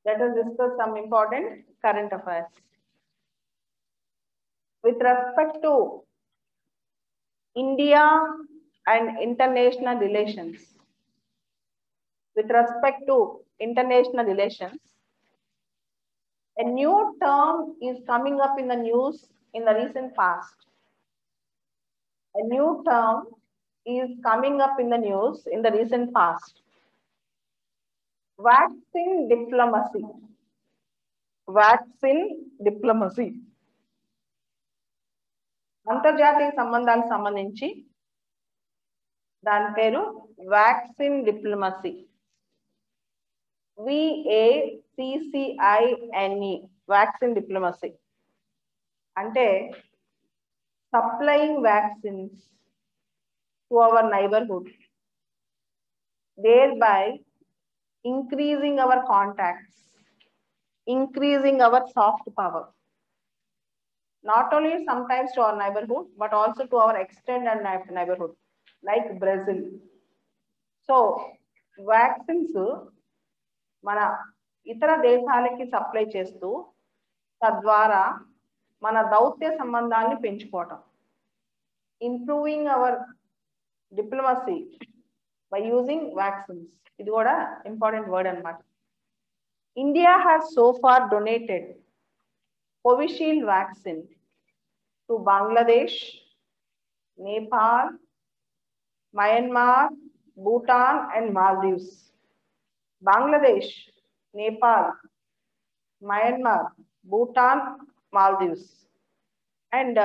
let us discuss some important current affairs. With respect to India and international relations, with respect to international relations, a new term is coming up in the news in the recent past. A new term is coming up in the news in the recent past. Vaccine diplomacy. Vaccine diplomacy. అంతర్జాతీయ సంబంధాలకు సంబంధించి దాని పేరు vaccine diplomacy. VACCINE vaccine diplomacy అంటే supplying vaccines to our neighbourhood, thereby increasing our contacts, increasing our soft power. Not only sometimes to our neighborhood, but also to our extended neighborhood, like Brazil. So, vaccines మన ఇతర దేశాలకి supply చేస్తూ తద్వారా మన దౌత్య సంబంధాన్ని పెంచుకోవటం. Improving our diplomacy by using vaccines. ఇది కూడా ఇంపార్టెంట్ వర్డ్ అన్నమాట. India has so far donated Covishield vaccine to Bangladesh, Nepal, Myanmar, Bhutan and Maldives. Bangladesh, Nepal, Myanmar, Bhutan, Maldives. And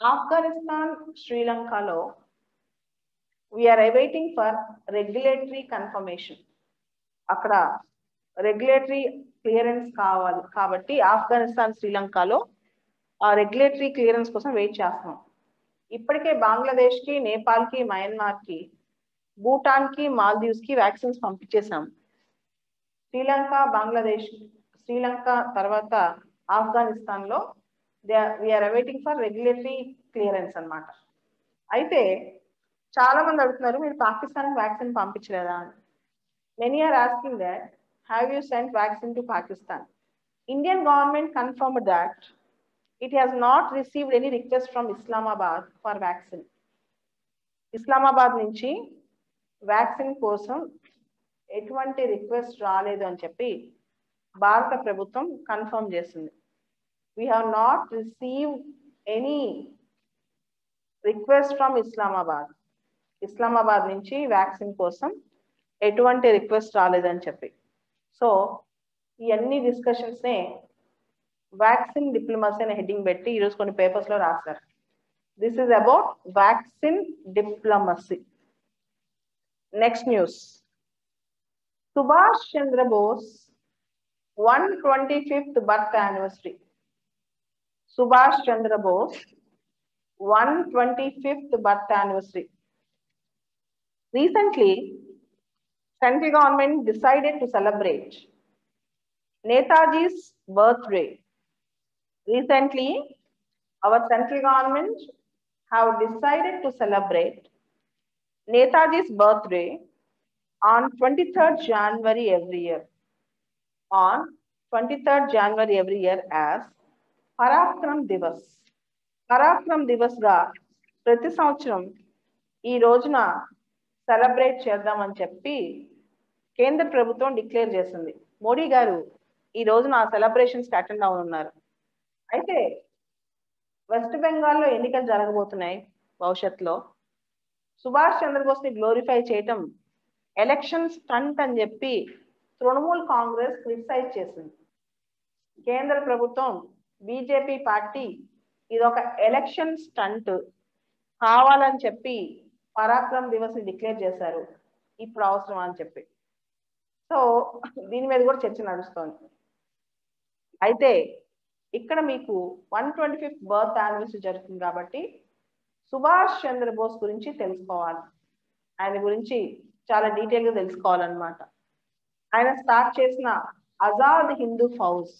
Afghanistan, Sri Lanka lo, we are awaiting for regulatory confirmation. Akkada regulatory clearance కావాలి కాబట్టి ఆఫ్ఘనిస్తాన్, శ్రీలంకలో ఆ regulatory clearance కోసం wait చేస్తున్నాం. ఇప్పటికే బంగ్లాదేశ్కి, నేపాల్కి, మయన్మార్కి, భూటాన్కి, మాల్దీవ్స్కి vaccines పంపించేసాం. Sri Lanka, Bangladesh, Sri Lanka తర్వాత ఆఫ్ఘనిస్తాన్లో we are awaiting for regulatory clearance అన్నమాట. అయితే చాలా మంది అడుగుతున్నారు, మీరు పాకిస్తాన్కి వ్యాక్సిన్ పంపించలేదా అని. Many are asking that, have you sent vaccine to Pakistan? Indian government confirmed that it has not received any request from Islamabad for vaccine. Islamabad నుంచి వ్యాక్సిన్ కోసం ఎటువంటి రిక్వెస్ట్ రాలేదు అని చెప్పి భారత ప్రభుత్వం కన్ఫర్మ్ చేసింది. We have not received any request from Islamabad. Islamabad నుంచి వ్యాక్సిన్ కోసం ఎటువంటి రిక్వెస్ట్ రాలేదని చెప్పి. సో ఈ అన్ని డిస్కషన్స్ నే వ్యాక్సిన్ డిప్లొమసీ అనే హెడ్డింగ్ పెట్టి ఈరోజు కొన్ని పేపర్స్ లో రాశారు. This is about vaccine diplomacy. Next news, Subhash Chandrabose 125th birth anniversary. Subhash Chandrabose 125th birth anniversary. Recently, central government decided to celebrate Netaji's birthday. Recently, our central government have decided to celebrate Netaji's birthday on 23rd January every year. On 23rd January every year as Parakram Divas. Parakram Divas ga ప్రతి సంవత్సరం ఈ రోజున celebrate చేద్దామని చెప్పి కేంద్ర ప్రభుత్వం declare చేసింది. మోడీ గారు ఈ రోజున ఆ సెలబ్రేషన్స్ అటెండ్ అవుతున్నారు. అయితే వెస్ట్ బెంగాల్లో ఎన్నికలు జరగబోతున్నాయి భవిష్యత్తులో. సుభాష్ చంద్రబోస్ ని గ్లోరిఫై చేయటం ఎలక్షన్ స్టంట్ అని చెప్పి తృణమూల్ కాంగ్రెస్ క్రిటిసైజ్ చేసింది. కేంద్ర ప్రభుత్వం, బీజేపీ పార్టీ ఇది ఒక ఎలక్షన్ స్టంట్ కావాలని చెప్పి పరాక్రమ్ దివస్ ని డిక్లేర్ చేశారు, ఇప్పుడు అవసరం అని చెప్పి. సో దీని మీద కూడా చర్చ నడుస్తోంది. అయితే ఇక్కడ మీకు 125th బర్త్ యానివర్సరీ జరుగుతుంది కాబట్టి సుభాష్ చంద్రబోస్ గురించి తెలుసుకోవాలి. ఆయన గురించి చాలా డీటెయిల్గా తెలుసుకోవాలన్నమాట. ఆయన స్టార్ట్ చేసిన Azad Hind Fauj,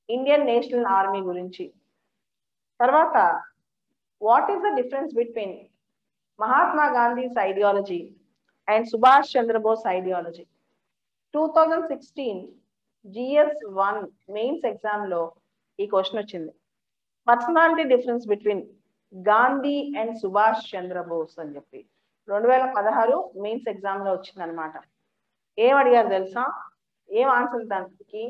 Indian national army గురించి. తర్వాత what is the difference between Mahatma Gandhi's ideology and Subhash Chandrabose ideology. 2016 GS1 mains exam లో ఈ క్వశ్చన్ వచ్చింది. Personality difference between Gandhi and Subhash Chandrabose అని చెప్పి 2016 మెయిన్స్ ఎగ్జామ్ లో వచ్చింది అనమాట. ఏం అడిగారు తెలుసా? ఏం ఆన్సర్ దానికి?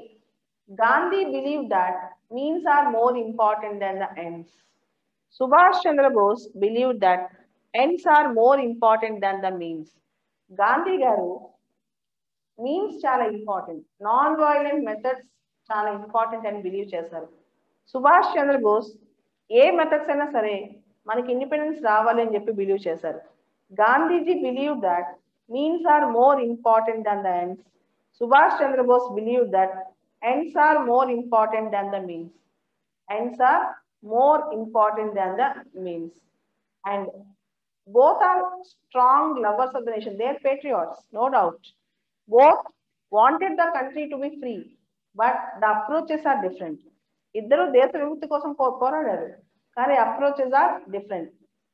Gandhi believe that means are more important then the ends. Subhash Chandrabose believe that ends are more important then the means. Gandhi గారు మీన్స్ చాలా ఇంపార్టెంట్, నాన్ వైలెంట్ మెథడ్స్ చాలా ఇంపార్టెంట్ అని బిలీవ్ చేశారు. సుభాష్ చంద్రబోస్ ఏ మెథడ్స్ అయినా సరే మనకి ఇండిపెండెన్స్ రావాలి అని చెప్పి బిలీవ్ చేశారు. Gandhiji believe that means are more important than the ends. Subhash Chandrabose believe that ends are more important than the means. Ends are more important than the means. And both are strong lovers of the nation. They are patriots, no doubt. Both wanted the country to be free, but the approaches are different. ఇద్దరు దేశ విముక్తి కోసం పోరాడారు, కానీ approaches are different.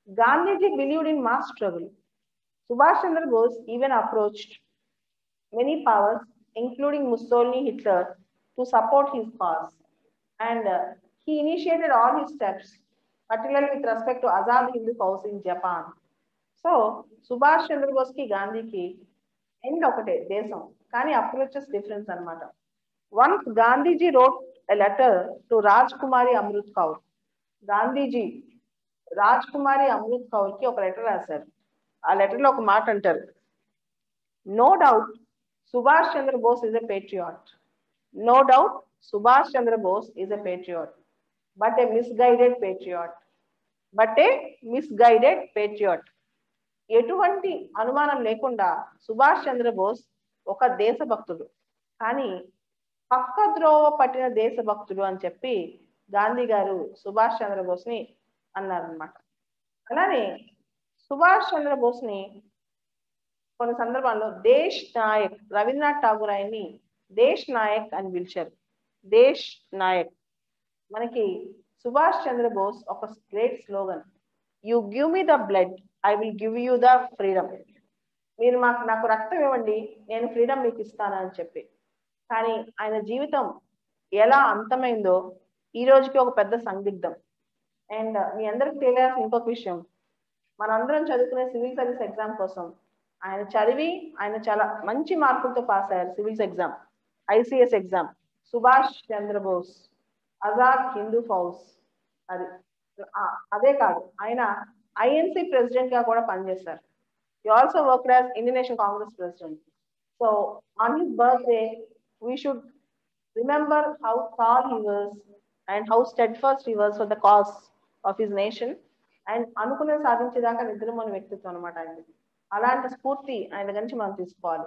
Gandhiji believed in mass struggle. Subhash Chandra Bose even approached many powers, including Mussolini, Hitler, to support his cause. And he initiated all his steps, particularly with respect to Azad Hindu Fauj in Japan. So, Subhash Chandra Bose ki Gandhi ki end okate desam, kani approaches difference anamata. Once Gandhiji wrote a letter to Rajkumari Amrut Kaur. Gandhiji Rajkumari Amrut Kaur ki oka letter rasaru. ఆ letter లో ఒక మాట అంటారు, no doubt Subhash Chandra Bose is a patriot. No doubt Subhash Chandra Bose is a patriot, but a misguided patriot. But a misguided patriot. ఎటువంటి అనుమానం లేకుండా సుభాష్ చంద్రబోస్ ఒక దేశభక్తుడు, కానీ పక్కద్రోవ పట్టిన దేశభక్తుడు అని చెప్పి గాంధీ గారు సుభాష్ చంద్రబోస్ ని అన్నారనమాట. అలానే సుభాష్ చంద్రబోస్ ని కొన్ని సందర్భాల్లో దేశ్ నాయక్, రవీంద్రనాథ్ ఠాగూర్ ఆయన్ని దేశ్ నాయక్ అని పిలిచారు. దేశ్ నాయక్. మనకి సుభాష్ చంద్రబోస్ ఒక great slogan, you give me the blood, I will give you the freedom. మీరు నాకు రక్తం ఇవ్వండి, నేను ఫ్రీడమ్ మీకు ఇస్తాను అని చెప్పి. కానీ ఆయన జీవితం ఎలా అంతమైందో ఈ రోజుకి ఒక పెద్ద సందిగ్ధం. అండ్ మీ అందరికి తెలియాల్సిన ఇంకొక విషయం, మనందరం చదువుకునే సివిల్ సర్వీస్ ఎగ్జామ్ కోసం ఆయన చదివి ఆయన చాలా మంచి మార్కులతో పాస్ అయ్యారు civils exam, ICS exam. Subhash Chandrabose Azad Hind Fauj, అదే కాదు ఆయన ఐఎన్సి ప్రెసిడెంట్ గా కూడా పనిచేశారు. He also worked as Indian National Congress president. So on his birthday, we should remember how tall he was and how steadfast he was for the cause of his nation. And అనుకునే సాధించేదాకా నిద్రమోని వ్యక్తిత్వం అనమాట ఆయనది. అలాంటి స్ఫూర్తి ఆయన గురించి మనం తీసుకోవాలి.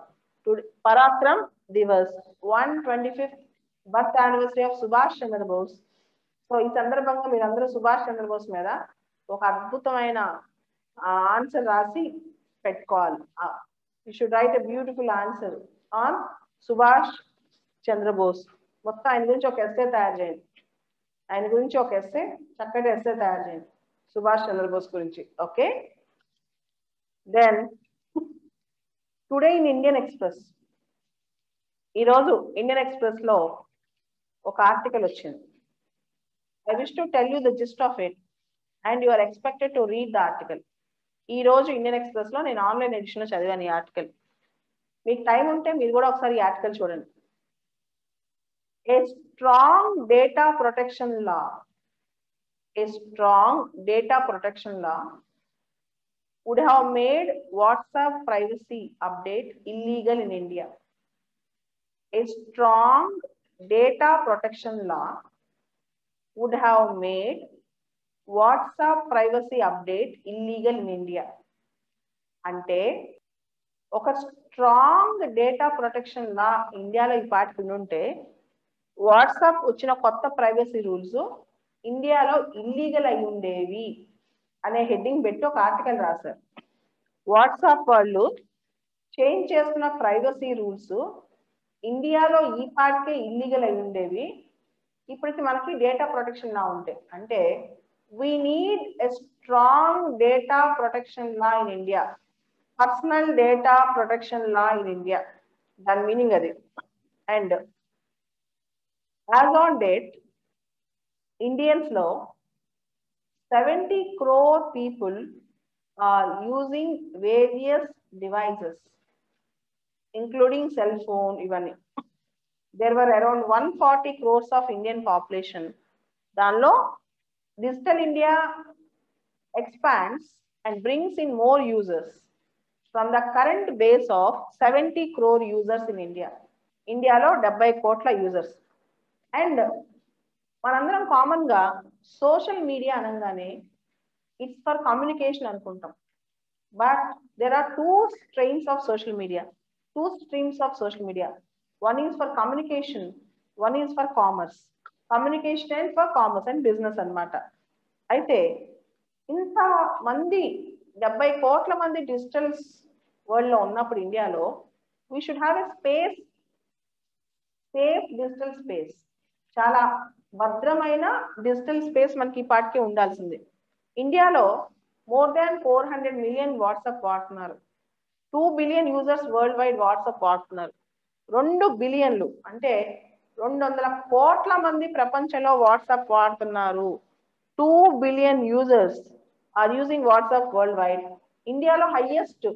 Parakram Divas 125th birth anniversary of Subhash Chandrabose. So ఈ సందర్భంగా మీరందరూ సుభాష్ చంద్రబోస్ మీద ఒక అద్భుతమైన ఆన్సర్ రాసి పెట్టుకోవాలి. You should write a beautiful answer on Subhash Chandrabose. మొత్తం ఆయన గురించి ఒక ఎస్సే తయారు చేయండి. ఆయన గురించి ఒక ఎస్సే, చక్కటి ఎస్సే తయారు చేయండి సుభాష్ చంద్రబోస్ గురించి. Okay. Then today in Indian Express, ఈరోజు ఇండియన్ ఎక్స్ప్రెస్ లో ఒక ఆర్టికల్ వచ్చింది. I wish to tell you the gist of it and you are expected to read the article. ఈ రోజు ఇండియన్ ఎక్స్ప్రెస్ లో నేను ఆన్లైన్ ఎడిషన్ లో చదివాను ఈ ఆర్టికల్. మీకు టైం ఉంటే మీరు కూడా ఒకసారి ఈ ఆర్టికల్ చూడండి. A strong data protection law, a strong data protection law would have made WhatsApp privacy update illegal in India. A strong data protection law would have made WhatsApp privacy update illegal in India. అంటే ఒక strong data protection లా ఇండియాలో ఈ పాటికి ఉంటే WhatsApp వచ్చిన కొత్త privacy rules ఇండియాలో illegal అయి ఉండేవి అనే హెడ్డింగ్ పెట్టి ఒక ఆర్టికల్ రాశారు. వాట్సాప్ వాళ్ళు చేంజ్ చేస్తున్న ప్రైవసీ రూల్స్ ఇండియాలో ఈ పాటికే ఇల్లీగల్ అయి ఉండేవి, ఇప్పటికి మనకి డేటా ప్రొటెక్షన్ లా ఉంటాయి. అంటే we need a strong data protection law in India, personal data protection law in India, దాని మీనింగ్ అది. And As on date, Indians law 70 crore people are using various devices, including cell phone, even. There were around 140 crores of Indian population. Danlo, Digital India expands and brings in more users from the current base of 70 crore users in India. ఇండియాలో 70 కోట్ల users. And మనందరం కామన్గా social media అనగానే it's for communication అనుకుంటాం. But there are two streams of social media. One is for communication, one is for commerce. Communication and for commerce and business అన్నమాట. అయితే ఇంత మంది 70 కోట్ల మంది డిజిటల్ వరల్డ్ లో ఉన్నప్పుడు ఇండియాలో we should have a safe digital space. చాలా భద్రమైన డిజిటల్ స్పేస్ మనకి ఈ పాటికి ఉండాల్సింది. ఇండియాలో మోర్ దాన్ 400 మిలియన్ వాట్సాప్ వాడుతున్నారు. 2 billion users world wide WhatsApp వాడుతున్నారు. 2 బిలియన్లు అంటే 200 కోట్ల మంది ప్రపంచంలో వాట్సాప్ వాడుతున్నారు. 2 billion users are using WhatsApp worldwide. ఇండియాలో హైయెస్ట్,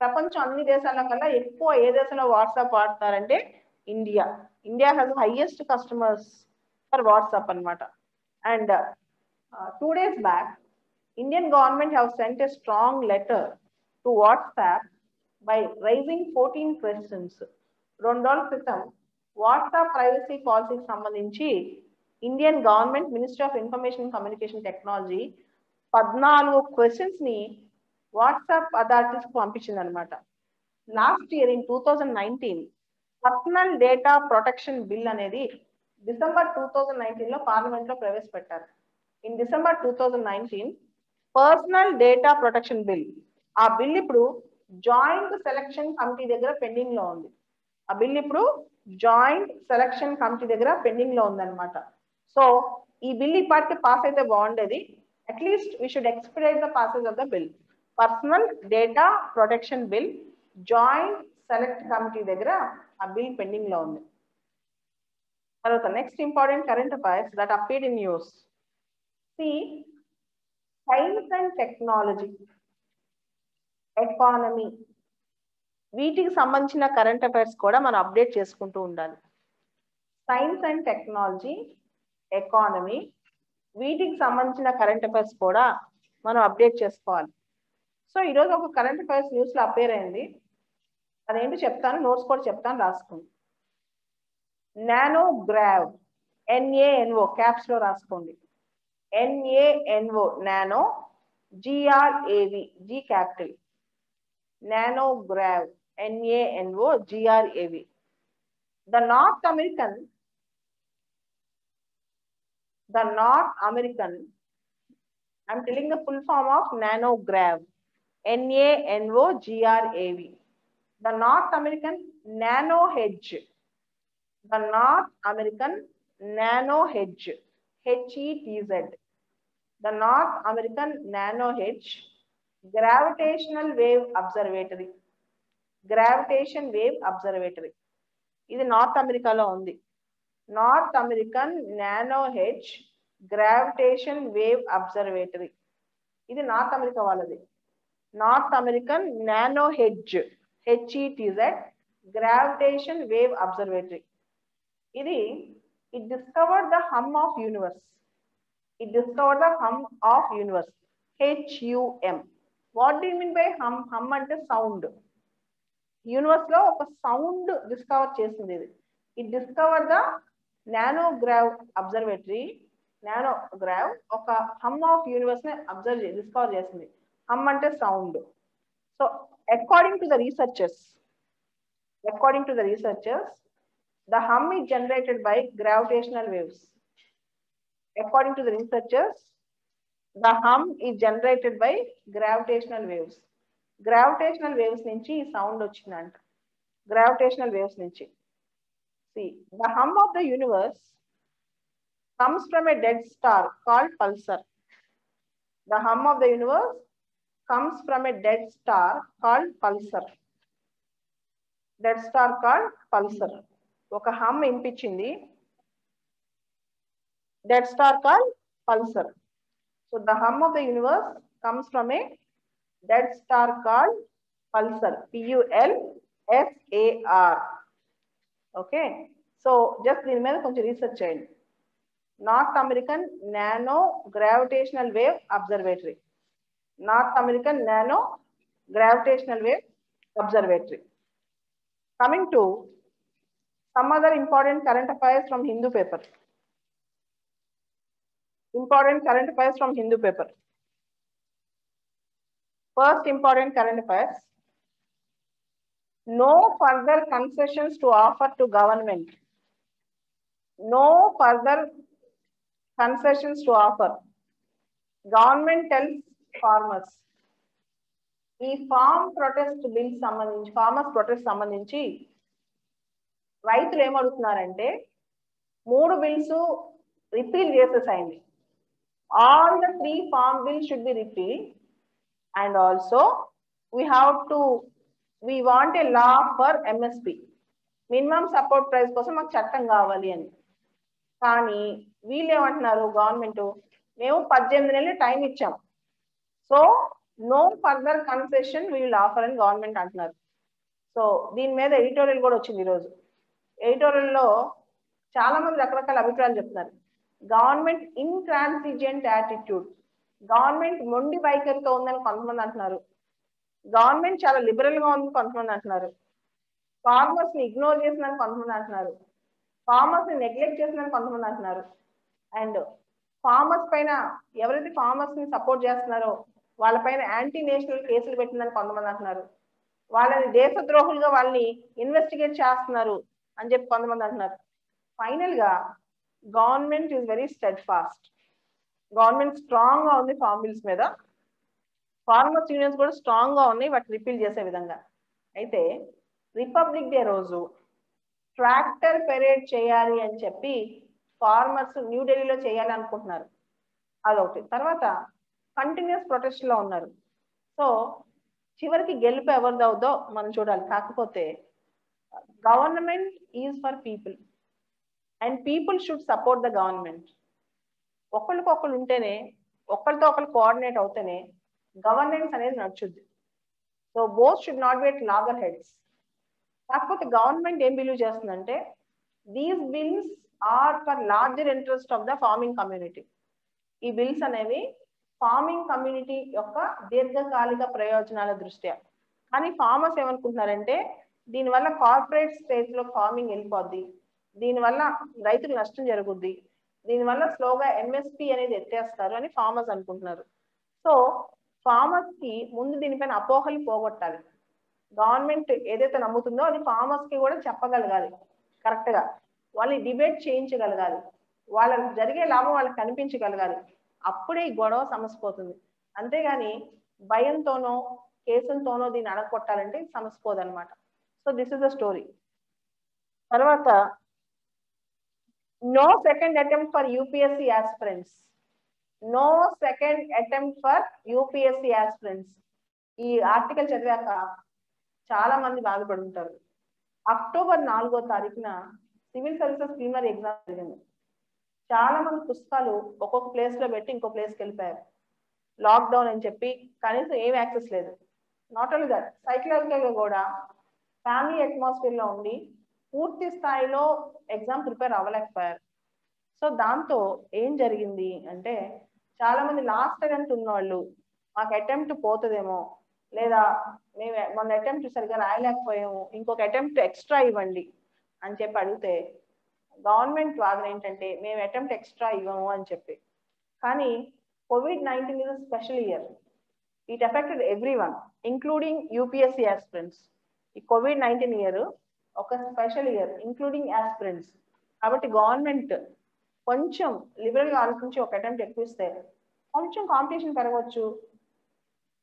ప్రపంచం అన్ని దేశాల కన్నా ఎక్కువ ఏ దేశంలో వాట్సాప్ వాడుతున్నారంటే India. India has highest customers for WhatsApp అన్నమాట. And 2 days back Indian government have sent a strong letter to WhatsApp by raising 14 questions. 2 రోజుల క్రితం వాట్సాప్ ప్రైవసీ పాలసీకి సంబంధించి Indian government ministry of information communication technology 14 questions ని WhatsApp authorities కు పంపించింది అనమాట. Last year in 2019 personal data protection bill అనేది December 2019 లో పార్లమెంట్ లో ప్రవేశపెట్టారు. In December 2019 personal data protection bill, ఆ బిల్ ఇప్పుడు జాయింట్ సెలక్షన్ కమిటీ దగ్గర పెండింగ్ లో ఉంది. ఆ బిల్ ఇప్పుడు జాయింట్ సెలక్షన్ కమిటీ దగ్గర పెండింగ్ లో ఉందన్నమాట. సో ఈ బిల్ ఇప్పటికి పాస్ అయితే బాగుండేది. At least we should expedite the passage of the bill. Personal data protection bill joint select committee దగ్గర ఆ బిల్ పెండింగ్ లో ఉంది. తర్వాత next important current affairs that appeared in news. See science and technology, economy, వీటికి సంబంధించిన current affairs కూడా మనం update చేసుకుంటూ ఉండాలి. సైన్స్ అండ్ టెక్నాలజీ, ఎకానమీ, వీటికి సంబంధించిన కరెంట్ అఫైర్స్ కూడా మనం అప్డేట్ చేసుకోవాలి. సో ఈరోజు ఒక కరెంట్ అఫైర్స్ న్యూస్ లో అపేర్ అయింది. అదేంటో చెప్తాను, నోట్స్ కూడా చెప్తాను, రాసుకోండి. నానోగ్రావ్, NANO క్యాప్స్ లో రాసుకోండి. NANO, nano, GRAV, G capital, NANOGrav, NANO GRAV. The North American, I'm telling the full form of nanograv, NANOGRAV. The North American Nano Hedge, the North American Nano Hedge, HETZ, the North American Nano Hedge Gravitational Wave Observatory, Gravitation Wave Observatory. ఇది north అమెరికాలో ఉంది. North American Nanohertz Gravitation Wave Observatory, ఇది North America వాళ్ళది. North American Nanohertz, HETZ, Gravitation Wave Observatory. ఇది it discovered the hum of universe. It discovered the hum of universe, HUM. What do you mean by hum? Hum అంటే sound. Universe లో ఒక sound discover చేసింది ఇది. It discover the NANOGrav observatory. NANOGrav ఒక hum of universe ని discover చేసింది. Hum అంటే sound. So according to the researchers, the hum is generated by gravitational waves. According to the researchers, the hum is generated by gravitational waves. Gravitational waves నుంచి ఈ sound వచ్చిందంట. Gravitational waves నుంచి. See, the hum of the universe comes from a dead star called pulsar. The hum of the universe comes from a dead star called pulsar. Dead star called pulsar. ఒక హమ్ వినిపించింది. dead star called pulsar. So the hum of the universe comes from a dead star called pulsar. Pulsar. Okay. So just దీని మీద కొంచెం research చేయండి. North American Nano Gravitational Wave Observatory. North American Nano Gravitational Wave Observatory. Coming to some other important current affairs from Hindu paper. Important current affairs from Hindu paper. First important current affairs. No further concessions to offer to government. No further concessions to offer. Government tells farmers. ఈ form protest bill సంబంధించి farmers protest సంబంధించి రైతులు ఏమడుగుతున్నారంటే 3 bills repeal చేసేసాయండి. All the 3 farm bills should be repealed, and also we want a law for MSP, minimum support price కోసం మాకు చట్టం కావాలి అని. కానీ వీళ్ళు ఏమంటున్నారు, గవర్నమెంట్ మేము 18 నెలలు టైం ఇచ్చాం, so no further concession we will offer అని గవర్నమెంట్ అంటున్నారు. సో దీని మీద ఎడిటోరియల్ కూడా వచ్చింది ఈరోజు. ఎడిటోరియల్లో చాలా మంది రకరకాల అభిప్రాయాలు చెప్తున్నారు. గవర్నమెంట్ ఇంట్రాన్సిజెంట్ యాటిట్యూడ్, గవర్నమెంట్ మొండి వైఖరితో ఉందని కొంతమంది అంటున్నారు. గవర్నమెంట్ చాలా లిబరల్ గా ఉందని కొంతమంది అంటున్నారు. ఫార్మర్స్ ని ఇగ్నోర్ చేసిందని కొంతమంది అంటున్నారు. ఫార్మర్స్ ని నెగ్లెక్ట్ చేసిందని కొంతమంది అంటున్నారు. అండ్ ఫార్మర్స్ పైన ఎవరైతే ఫార్మర్స్ ని సపోర్ట్ చేస్తున్నారో వాళ్ళపైన యాంటీ నేషనల్ కేసులు పెట్టిందని కొంతమంది అంటున్నారు. వాళ్ళని దేశద్రోహులుగా వాళ్ళని ఇన్వెస్టిగేట్ చేస్తున్నారు అని చెప్పి కొంతమంది అంటున్నారు. ఫైనల్ గా government is very steadfast. Government strong గా ఉంది ఫార్మ్ బిల్స్ మీద. ఫార్మర్స్ యూనియన్స్ కూడా స్ట్రాంగ్ గా ఉన్నాయి వాటి రిపీల్ చేసే విధంగా. అయితే రిపబ్లిక్ డే రోజు ట్రాక్టర్ పెరేడ్ చేయాలి అని చెప్పి ఫార్మర్స్ న్యూఢిల్లీలో చేయాలి అనుకుంటున్నారు. అదొకటి. తర్వాత కంటిన్యూస్ ప్రొటెస్ట్ లో ఉన్నారు. సో చివరికి గెలుపు ఎవరిది అవుదో మనం చూడాలి. కాకపోతే government is for people and people should support the government. ఒకళ్ళకొకళ్ళు ఉంటేనే, ఒకరితో ఒకరు కోఆర్డినేట్ అవుతేనే గవర్నెన్స్ అనేది నడుచుద్ది. So both should not be at loggerheads. కాకపోతే గవర్నమెంట్ ఏం బిలీవ్ చేస్తుందంటే these bills are for larger interest of the farming community. ఈ బిల్స్ అనేవి ఫార్మింగ్ కమ్యూనిటీ యొక్క దీర్ఘకాలిక ప్రయోజనాల దృష్ట్యా. కానీ ఫార్మర్స్ ఏమనుకుంటున్నారంటే దీనివల్ల కార్పొరేట్ స్పేస్ లో ఫార్మింగ్ వెళ్ళిపోద్ది, దీనివల్ల రైతులు నష్టం జరుగుద్ది, దీనివల్ల స్లోగా ఎంఎస్పి అనేది ఎత్తేస్తారు అని ఫార్మర్స్ అనుకుంటున్నారు. సో ఫార్మర్స్ కి ముందు దీనిపైన అపోహలు పోగొట్టాలి. గవర్నమెంట్ ఏదైతే నమ్ముతుందో అది ఫార్మర్స్ కి కూడా చెప్పగలగాలి కరెక్ట్ గా. వాళ్ళని డిబేట్ చేయించగలగాలి, వాళ్ళకి జరిగే లాభం వాళ్ళకి కనిపించగలగాలి. అప్పుడే ఈ గొడవ సమస్య పోతుంది. అంతేగాని భయంతోనో కేసులతోనో దీన్ని అడగొట్టాలంటే సమస్య పోదనమాట. So this is the story. తర్వాత no second attempt for UPSC aspirants. No second attempt for UPSC aspirants. ఈ ఆర్టికల్ చదివాక చాలా మంది బాధపడి ఉంటారు. అక్టోబర్ 4వ తారీఖున సివిల్ సర్వీసెస్ ప్రిలిమినరీ ఎగ్జామ్ జరిగింది. చాలా మంది పుస్తకాలు ఒక్కొక్క ప్లేస్ లో పెట్టి ఇంకో ప్లేస్కి వెళ్ళిపోయారు. లాక్డౌన్ అని చెప్పి కనీసం ఏం యాక్సెస్ లేదు. నాట్ ఓన్లీ దట్, సైకలాజికల్ గా కూడా ఫ్యామిలీ అట్మాస్ఫియర్ లో ఉండి పూర్తి స్థాయిలో ఎగ్జామ్ ప్రిపేర్ అవ్వలేకపోయారు. సో దాంతో ఏం జరిగింది అంటే చాలా మంది లాస్ట్ అటెంప్ట్ ఉన్న వాళ్ళు మాకు అటెంప్ట్ పోతుందేమో, లేదా మేము మన అటెంప్ట్ సరిగా రాయలేకపోయాము, ఇంకొక అటెంప్ట్ ఎక్స్ట్రా ఇవ్వండి అని చెప్పి అడిగితే గవర్నమెంట్ వాదన ఏంటంటే మేము అటెంప్ట్ ఎక్స్ట్రా ఇవ్వము అని చెప్పి. కానీ COVID-19 is a special year. It affected everyone, including UPSC aspirants. ఈ COVID-19 ఇయర్ ఒక స్పెషల్ ఇయర్, ఇంక్లూడింగ్ ఆస్పిరెంట్స్. కాబట్టి గవర్నమెంట్ కొంచెం లిబరల్ గా ఆలోచించి ఒక అటెంప్ట్ ఎక్కువ ఇస్తే కొంచెం కాంపిటీషన్ పెరగవచ్చు.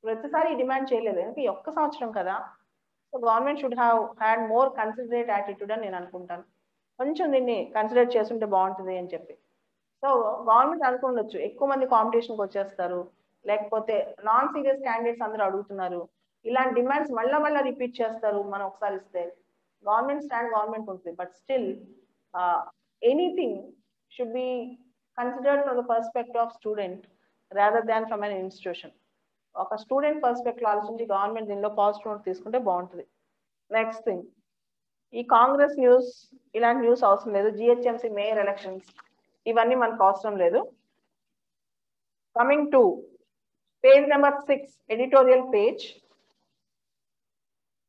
ప్రతిసారి డిమాండ్ చేయలేదు, ఎందుకంటే ఈ ఒక్క సంవత్సరం కదా. So government should have had more considerate attitude అని నేను అనుకుంటాను. కొంచెం దీన్ని కన్సిడర్ చేస్తుంటే బాగుంటుంది అని చెప్పి. సో గవర్నమెంట్ అనుకుండొచ్చు ఎక్కువ మంది కాంపిటీషన్కి వచ్చేస్తారు, లేకపోతే నాన్ సీరియస్ క్యాండిడేట్స్ అందరూ అడుగుతున్నారు, ఇలాంటి డిమాండ్స్ మళ్ళా రిపీట్ చేస్తారు మనం ఒకసారి ఇస్తే. గవర్నమెంట్ స్టాండ్ గవర్నమెంట్ ఉంటుంది, but still anything should be considered from the perspective of student rather than from an institution. ఒక స్టూడెంట్ పర్స్పెక్టివ్ ఆలోచించి గవర్నమెంట్ దీనిలో పాజిటివ్ నోట్ తీసుకుంటే బాగుంటుంది. నెక్స్ట్ థింగ్, ఈ కాంగ్రెస్ న్యూస్ ఇలాంటి న్యూస్ అవసరం లేదు. జిహెచ్ఎంసీ మేయర్ ఎలక్షన్స్ ఇవన్నీ మనకు అవసరం లేదు. Coming to page number 6 editorial page.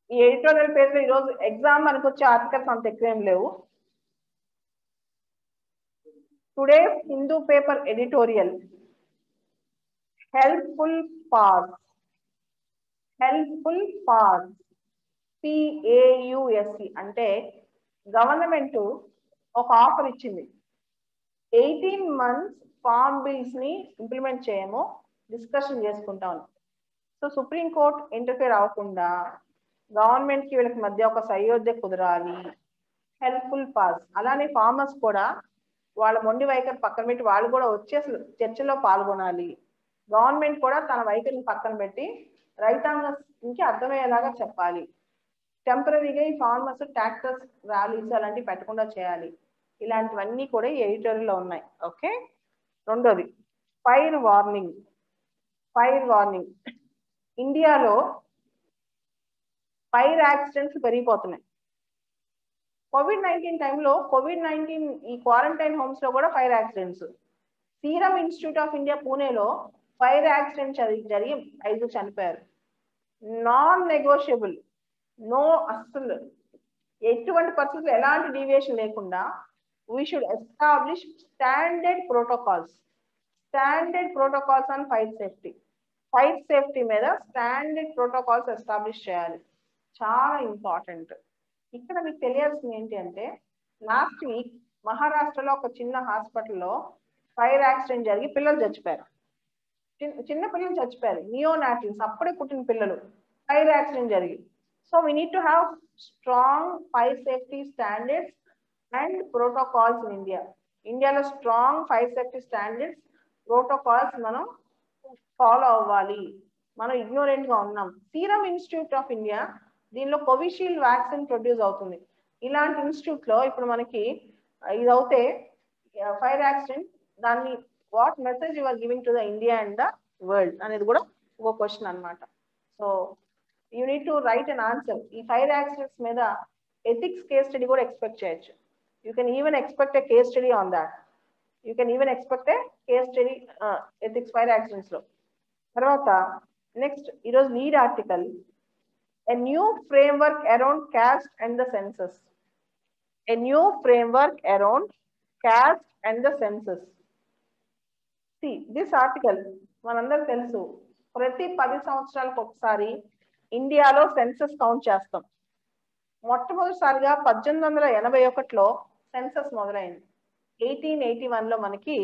ఈ ఎడిటోరియల్ పేజ్ లో ఈరోజు ఎగ్జామ్ మనకు వచ్చే ఆర్టికల్స్ అంత ఎక్కువేం లేవు. Today Hindu paper editorial helpful pause, helpful pause PAUSE అంటే గవర్నమెంట్ ఒక ఆఫర్ ఇచ్చింది. 18 months ఫార్మ్ బిల్స్ ని ఇంప్లిమెంట్ చేయమో డిస్కషన్ చేసుకుంటాం. సో సుప్రీంకోర్టు ఇంటర్ఫియర్ అవ్వకుండా గవర్నమెంట్ కి వీళ్ళకి మధ్య ఒక సయోధ్య కుదరాలి. Helpful pause. అలానే ఫార్మర్స్ కూడా వాళ్ళ మొండి వైఖరి పక్కన పెట్టి వాళ్ళు కూడా వచ్చి అసలు చర్చలో పాల్గొనాలి. గవర్నమెంట్ కూడా తన వైఖరిని పక్కన పెట్టి రైతాంగానికి అర్థమయ్యేలాగా చెప్పాలి. టెంపరీగా ఈ ఫార్మర్స్ ట్రాక్టర్స్ ర్యాలీస్ అలాంటివి పెట్టకుండా చేయాలి. ఇలాంటివన్నీ కూడా ఈ ఎడిటోరియల్లో ఉన్నాయి. ఓకే. రెండోది ఫైర్ వార్నింగ్. Fire warning. ఇండియాలో ఫైర్ యాక్సిడెంట్స్ పెరిగిపోతున్నాయి. COVID-19 టైంలో COVID-19 ఈ క్వారంటైన్ హోమ్స్ లో కూడా fire accidents. Serum Institute of India పూణేలో ఫైర్ యాక్సిడెంట్ జరిగి 5 చనిపోయారు. నాన్ నెగోషియబుల్, నో, అస్సలు ఎటువంటి పరిస్థితులు ఎలాంటి డీవియేషన్ లేకుండా we should establish standard protocols. Standard protocols on fire safety. Fire safety మీద స్టాండర్డ్ ప్రోటోకాల్స్ ఎస్టాబ్లిష్ చేయాలి. చాలా ఇంపార్టెంట్. ఇక్కడ మీకు తెలియాల్సింది ఏంటి అంటే, లాస్ట్ వీక్ మహారాష్ట్రలో ఒక చిన్న హాస్పిటల్లో ఫైర్ యాక్సిడెంట్ జరిగి పిల్లలు చచ్చిపోయారు. చిన్న పిల్లలు చచ్చిపోయారు, నియోనాటిల్స్, అప్పుడే పుట్టిన పిల్లలు. ఫైర్ యాక్సిడెంట్ జరిగి. So we need to have strong fire safety standards and protocols in India. ఇండియాలో strong fire safety standards protocols మనం ఫాలో అవ్వాలి. మనం ఇగ్నోరెంట్ గా ఉన్నాం. సీరం ఇన్స్టిట్యూట్ ఆఫ్ ఇండియా దీనిలో కోవిషీల్డ్ వ్యాక్సిన్ ప్రొడ్యూస్ అవుతుంది. ఇలాంటి ఇన్స్టిట్యూట్ లో ఇప్పుడు మనకి ఇది అవుతే ఫైర్ యాక్సిడెంట్, దాన్ని what message you are giving to the India and the world అనేది కూడా ఒక క్వశ్చన్ అనమాట. So you need to write an answer. ఈ ఫైర్ యాక్సిడెంట్స్ మీద ఎథిక్స్ కేస్ స్టడీ కూడా ఎక్స్పెక్ట్ చేయొచ్చు. You can even expect a case study on that. You can even expect a case study ethics fire accidents లో. తర్వాత next ఈరోజు lead article, a new framework around caste and the census. A new framework around caste and the census. See, this article మనందరూ తెలుసు, ప్రతి 10 సంవత్సరాలకు ఒకసారి ఇండియాలో census count చేస్తాం. మొట్టమొదటిసారిగా 1881లో సెన్సస్ మొదలైంది. 1881లో మనకి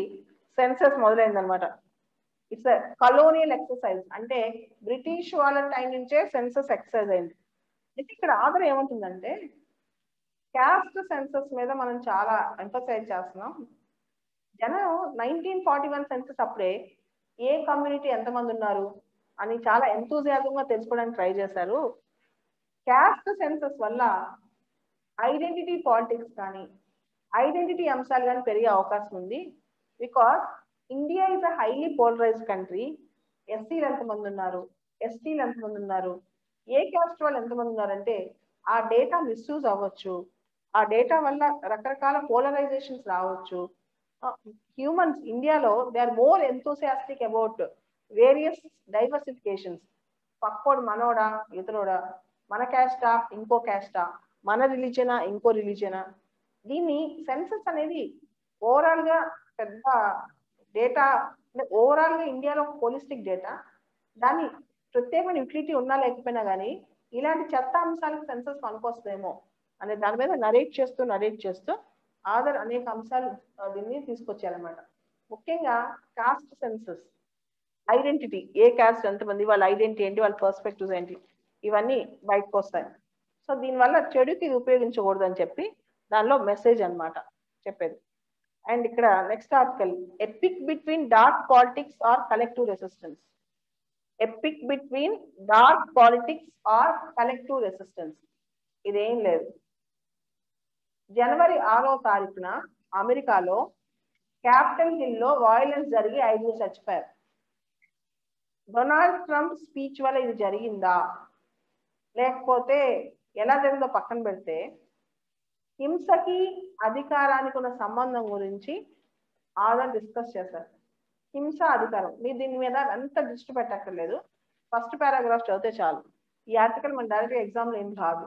సెన్సస్ మొదలైంది అనమాట. It's colonial exercise. అంటే బ్రిటిష్ వాళ్ళ టైం నుంచే సెన్సస్ ఎక్సర్సైజ్ అయింది. అయితే ఇక్కడ ఆధార్ ఏముంటుందంటే, క్యాస్ట్ సెన్సస్ మీద మనం చాలా ఎంఫసైజ్ చేస్తున్నాం. జనం 1941 సెన్సస్ అప్పుడే ఏ కమ్యూనిటీ ఎంతమంది ఉన్నారు అని చాలా ఎంతూజియాజంగా తెలుసుకోవడానికి ట్రై చేశారు. క్యాస్ట్ సెన్సస్ వల్ల ఐడెంటిటీ పాలిటిక్స్ కానీ ఐడెంటిటీ అంశాలు కానీ పెరిగే అవకాశం ఉంది. Because India is a highly polarised country. ఎస్సీలు ఎంతమంది ఉన్నారు, ఎస్టీలు ఎంతమంది ఉన్నారు, ఏ క్యాస్ట్ వాళ్ళు ఎంతమంది ఉన్నారంటే ఆ డేటా మిస్యూజ్ అవ్వచ్చు. ఆ డేటా వల్ల రకరకాల పోలరైజేషన్స్ రావచ్చు. హ్యూమన్స్ ఇండియాలో they are more enthusiastic about various diversifications. పక్కోడు మనోడా ఇతరుడా, మన క్యాస్టా ఇంకో క్యాస్టా, మన రిలీజనా ఇంకో రిలీజనా. దీన్ని సెన్సస్ అనేది ఓవరాల్ గా పెద్ద డేటా, ఓవరాల్ గా ఇండియాలో హోలిస్టిక్ డేటా. దాన్ని ప్రత్యేకమైన యూటిలిటీ ఉన్నా లేకపోయినా కానీ ఇలాంటి చెత్త అంశాలకు సెన్సస్ పనికొస్తుందేమో అనే దాని మీద నరేట్ చేస్తూ ఆధార్ అనేక అంశాలు దీన్ని తీసుకొచ్చారనమాట. ముఖ్యంగా కాస్ట్ సెన్సస్, ఐడెంటిటీ, ఏ కాస్ట్ ఎంతమంది, వాళ్ళ ఐడెంటిటీ ఏంటి, వాళ్ళ పర్స్పెక్టివ్స్ ఏంటి, ఇవన్నీ బయటకు వస్తాయి. సో దీనివల్ల చెడుకి ఇది ఉపయోగించకూడదు అని చెప్పి దానిలో మెసేజ్ అనమాట చెప్పేది. అండ్ ఇక్కడ next article, epic between dark politics or collective resistance. Epic between dark politics or collective resistance. ఇదేం లేదు, జనవరి 6వ తారీఖున అమెరికాలో క్యాపిటల్ హిల్ లో వయలెన్స్ జరిగి 5 చచ్చిపోయారు. డొనాల్డ్ ట్రంప్ స్పీచ్ వల్ల ఇది జరిగిందా లేకపోతే ఎలా జరిగిందో పక్కన పెడితే, హింసకి అధికారానికి ఉన్న సంబంధం గురించి ఆధార్ డిస్కస్ చేశారు. హింస అధికారం, మీరు దీని మీద అంత దృష్టి పెట్టక్కర్లేదు, ఫస్ట్ పారాగ్రాఫ్ చదివితే చాలు. ఈ ఆర్టికల్ మన డైరెక్ట్ ఎగ్జామ్ లో ఏం కాదు,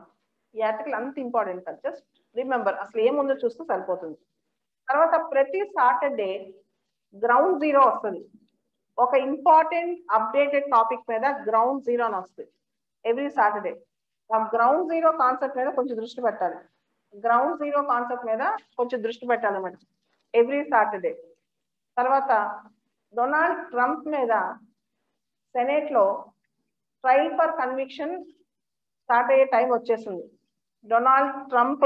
ఈ ఆర్టికల్ అంత ఇంపార్టెంట్ కాదు, జస్ట్ రిమెంబర్ అసలు ఏముందో చూస్తే సరిపోతుంది. తర్వాత ప్రతి సాటర్డే గ్రౌండ్ జీరో వస్తుంది, ఒక ఇంపార్టెంట్ అప్డేటెడ్ టాపిక్ మీద గ్రౌండ్ జీరో అని వస్తుంది ఎవ్రీ సాటర్డే. ఆ గ్రౌండ్ జీరో కాన్సెప్ట్ మీద కొంచెం దృష్టి పెట్టాలి, గ్రౌండ్ జీరో కాన్సెప్ట్ మీద కొంచెం దృష్టి పెట్టాలన్నమాట ఎవ్రీ సాటర్డే. తర్వాత డొనాల్డ్ ట్రంప్ మీద సెనేట్ లో ట్రయల్ ఫర్ కన్విక్షన్ స్టార్ట్ అయ్యే టైం వచ్చేసింది. డొనాల్డ్ ట్రంప్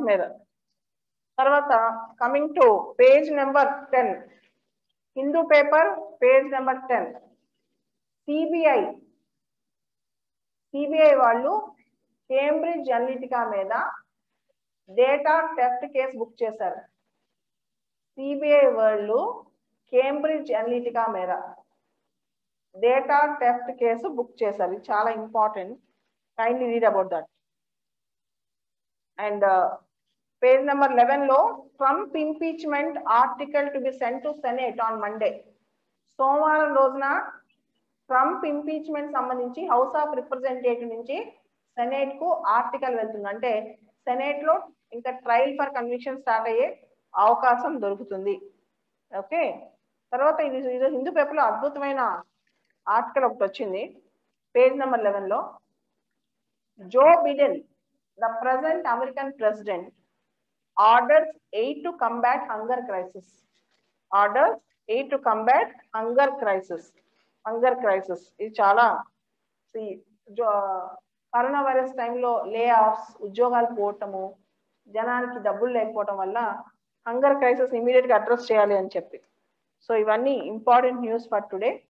మీద. తర్వాత coming to page number 10, Hindu paper page number 10, CBI వాళ్ళు కేంబ్రిడ్జ్ అనలిటికా మీద డేటా థెఫ్ట్ కేసు బుక్ చేశారు. సిబిఐ వాళ్ళు కేంబ్రిడ్జ్ అనలిటికా మీద డేటా థెఫ్ట్ కేసు బుక్ చేశారు. ఇది చాలా important, kindly read about that. And page number 11 లో Trump impeachment article to be sent to senate on Monday. సోమవారం రోజున ట్రంప్ ఇంపీచ్మెంట్ సంబంధించి హౌస్ ఆఫ్ రిప్రజెంటేటివ్ నుంచి సెనేట్ కు ఆర్టికల్ వెళ్తుంది. అంటే సెనేట్ లో ఇంకా ట్రయల్ ఫర్ కన్విక్షన్ స్టార్ట్ అయ్యే అవకాశం దొరుకుతుంది. ఓకే, తర్వాత ఇది హిందూ పేపర్ లో అద్భుతమైన ఆర్టికల్ ఒకటి వచ్చింది పేజ్ నెంబర్ 11 లో. Joe Biden, the present American president, orders aid to combat hunger crisis. ఇది చాలా కరోనా వైరస్ టైంలో లే ఆఫ్స్, ఉద్యోగాలు పోవటము, జనానికి డబ్బులు లేకపోవటం వల్ల హంగర్ క్రైసిస్ ఇమీడియట్ గా అడ్రస్ చేయాలి అని చెప్పి. సో ఇవన్నీ ఇంపార్టెంట్ న్యూస్ ఫర్ టుడే.